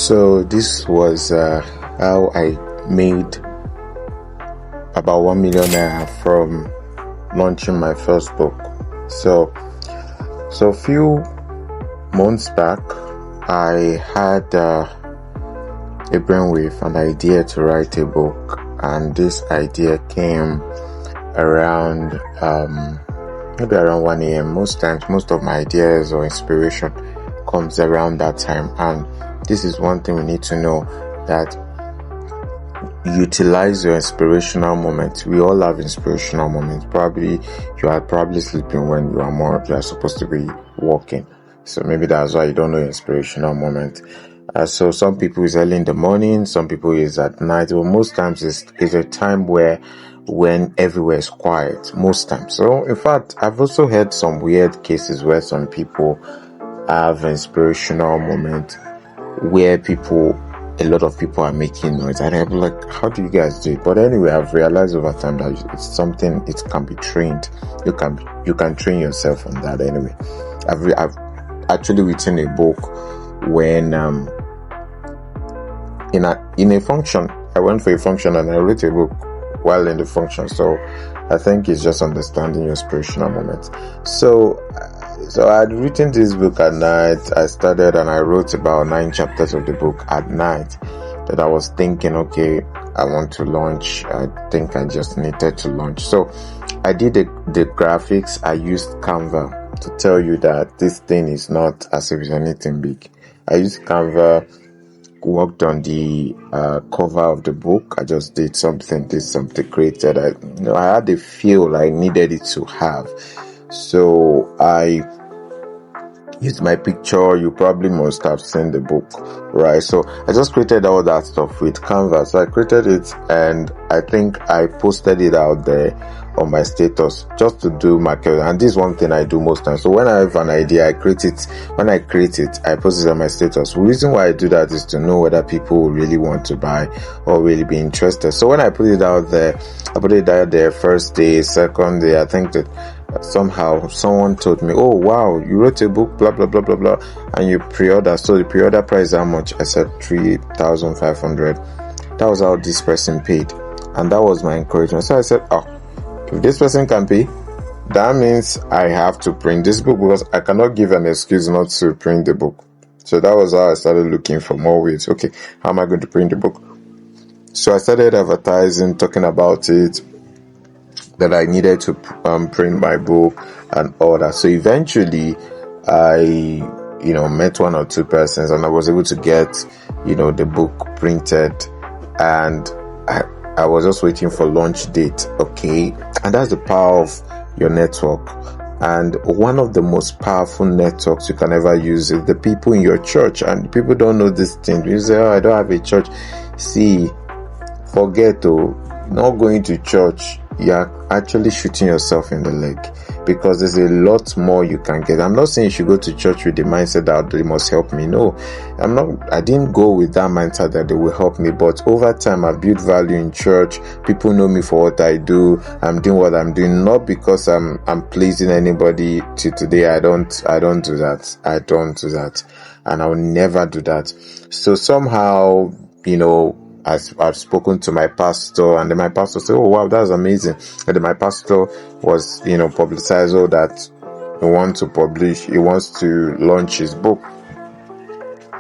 So this was how I made about 1 million naira from launching my first book. So a few months back, I had a brainwave, an idea to write a book, and this idea came around maybe around 1 a.m. Most times, most of my ideas or inspiration comes around that time, and this is one thing we need to know, that utilize your inspirational moments. We all have inspirational moments. Probably you are sleeping when you are supposed to be working. So maybe that's why you don't know your inspirational moment. So some people is early in the morning, some people is at night, but most times it's a time when everywhere is quiet, most times. So in fact, I've also heard some weird cases where some people have inspirational moments where a lot of people are making noise, and I'm like, how do you guys do it? But anyway, I've realized over time that it's something, it can be trained. You can train yourself on that. Anyway, I've actually written a book when in a function. I went for a function and I wrote a book while in the function. So I think it's just understanding your inspirational moments. So I had written this book at night. I started and I wrote about 9 chapters of the book at night, that I was thinking, okay, I want to launch. I think I just needed to launch. So I did the graphics. I used Canva to tell you that this thing is not as if it's anything big. I used Canva, worked on the cover of the book. I just did something created. I had a feel I needed it to have. So I used my picture. You probably must have seen the book, right? So I just created all that stuff with Canva. So I created it, and I think I posted it out there on my status just to do marketing. And this is one thing I do most times. So when I have an idea, I create it. When I create it, I post it on my status. The reason why I do that is to know whether people will really want to buy or really be interested. So when I put it out there, first day, second day, I think that somehow someone told me, oh wow, you wrote a book, blah blah blah blah blah, and you pre-order. So the pre-order price is how much? I said 3,500. That was how this person paid, and that was my encouragement. So I said, oh, if this person can pay, that means I have to print this book, because I cannot give an excuse not to print the book. So that was how I started looking for more ways. Okay, how am I going to print the book? So I started advertising, talking about it, that I needed to print my book and all that. So eventually I met 1 or 2 persons, and I was able to get the book printed, and I was just waiting for launch date. Okay, and that's the power of your network. And one of the most powerful networks you can ever use is the people in your church. And people don't know this thing. You say, oh, I don't have a church. See, forget not going to church. You're actually shooting yourself in the leg, because there's a lot more you can get. I'm not saying you should go to church with the mindset that they must help me. No, I didn't go with that mindset that they will help me. But over time, I've built value in church. People know me for what I do. I'm doing what I'm doing, not because I'm pleasing anybody. To today, I don't do that. I don't do that, and I will never do that. So somehow, I've spoken to my pastor, and then my pastor said, oh wow, that's amazing. And then my pastor was, publicized all that he wants to publish, he wants to launch his book.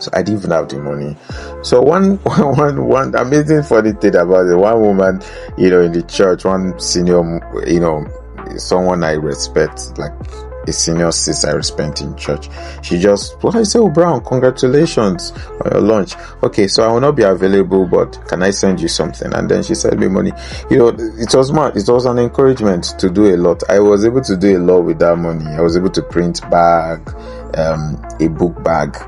So I didn't even have the money. So one amazing funny thing about it, one woman, in the church, one senior, someone I respect, like a senior sis I respect in church, she just, I said, oh Brown, congratulations on your launch. Okay, so I will not be available, but can I send you something? And then she sent me money. It was an encouragement to do a lot. I was able to do a lot with that money. I was able to print bag, a book bag.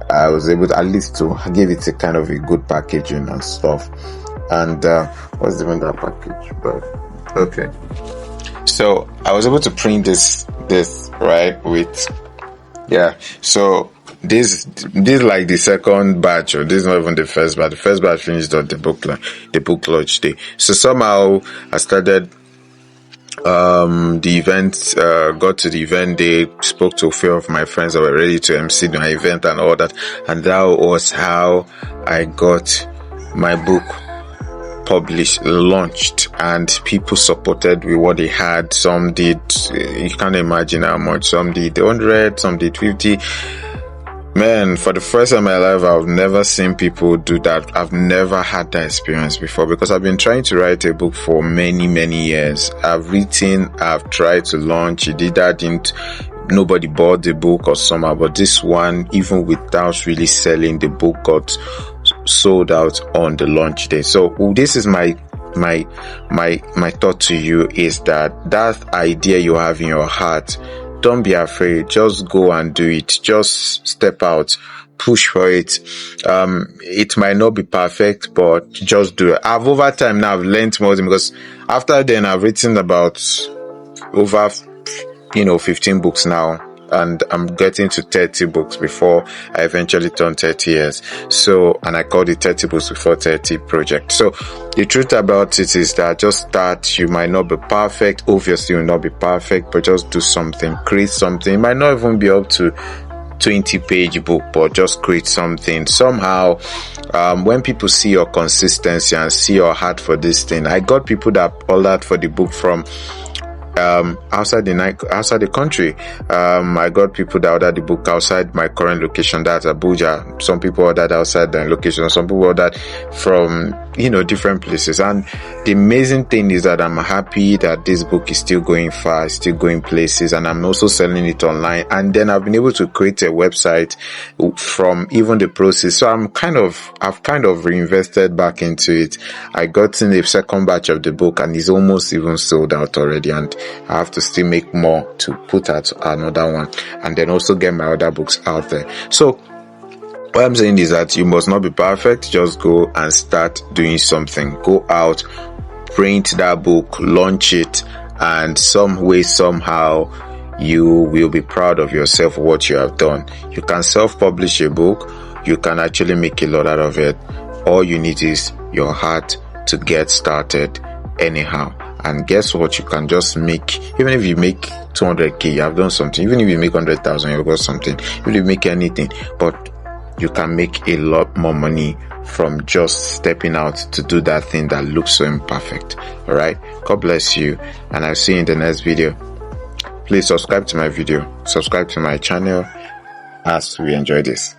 I was able to at least to give it a kind of a good packaging and stuff. And what's even that package? But okay. So I was able to print this right with, so this like the second batch, or this is not even the first batch. The first batch finished on the book launch day. So somehow I started The event, got to the event day, spoke to a few of my friends that were ready to MC my event and all that, and that was how I got my book published, launched, and people supported with what they had. Some did, you can't imagine how much. Some did 100, some did 50. Man, for the first time in my life, I've never seen people do that. I've never had that experience before, because I've been trying to write a book for many, many years. I've written, I've tried to launch. Nobody bought the book or somehow, but this one, even without really selling, the book got sold out on the launch day. So this is my thought to you, is that idea you have in your heart, don't be afraid. Just go and do it. Just step out, push for it. It might not be perfect, but just do it. Over time now, I've learned more, because after then I've written about over 15 books now, and I'm getting to 30 books before I eventually turn 30 years. So, and I call it 30 books before 30 project. So the truth about it is that just start. You might not be perfect. Obviously, you will not be perfect, but just do something, create something. It might not even be up to 20-page book, but just create something. Somehow, when people see your consistency and see your heart for this thing, I got people that ordered for the book from outside the country. I got people that ordered the book outside my current location, that's Abuja. Some people ordered outside the location, some people ordered from different places. And the amazing thing is that I'm happy that this book is still going far, still going places, and I'm also selling it online. And then I've been able to create a website from even the process. So I've kind of reinvested back into it. I got in the second batch of the book, and it's almost even sold out already, and I have to still make more to put out another one, and then also get my other books out there. So what I'm saying is that you must not be perfect. Just go and start doing something. Go out, print that book, launch it, and some way, somehow, you will be proud of yourself for what you have done. You can self-publish a book. You can actually make a lot out of it. All you need is your heart to get started anyhow. And guess what? You can just make, even if you make 200k, you have done something. Even if you make 100,000, you've got something. Even if you make anything, but you can make a lot more money from just stepping out to do that thing that looks so imperfect. All right. God bless you, and I'll see you in the next video. Please subscribe to my video, subscribe to my channel as we enjoy this.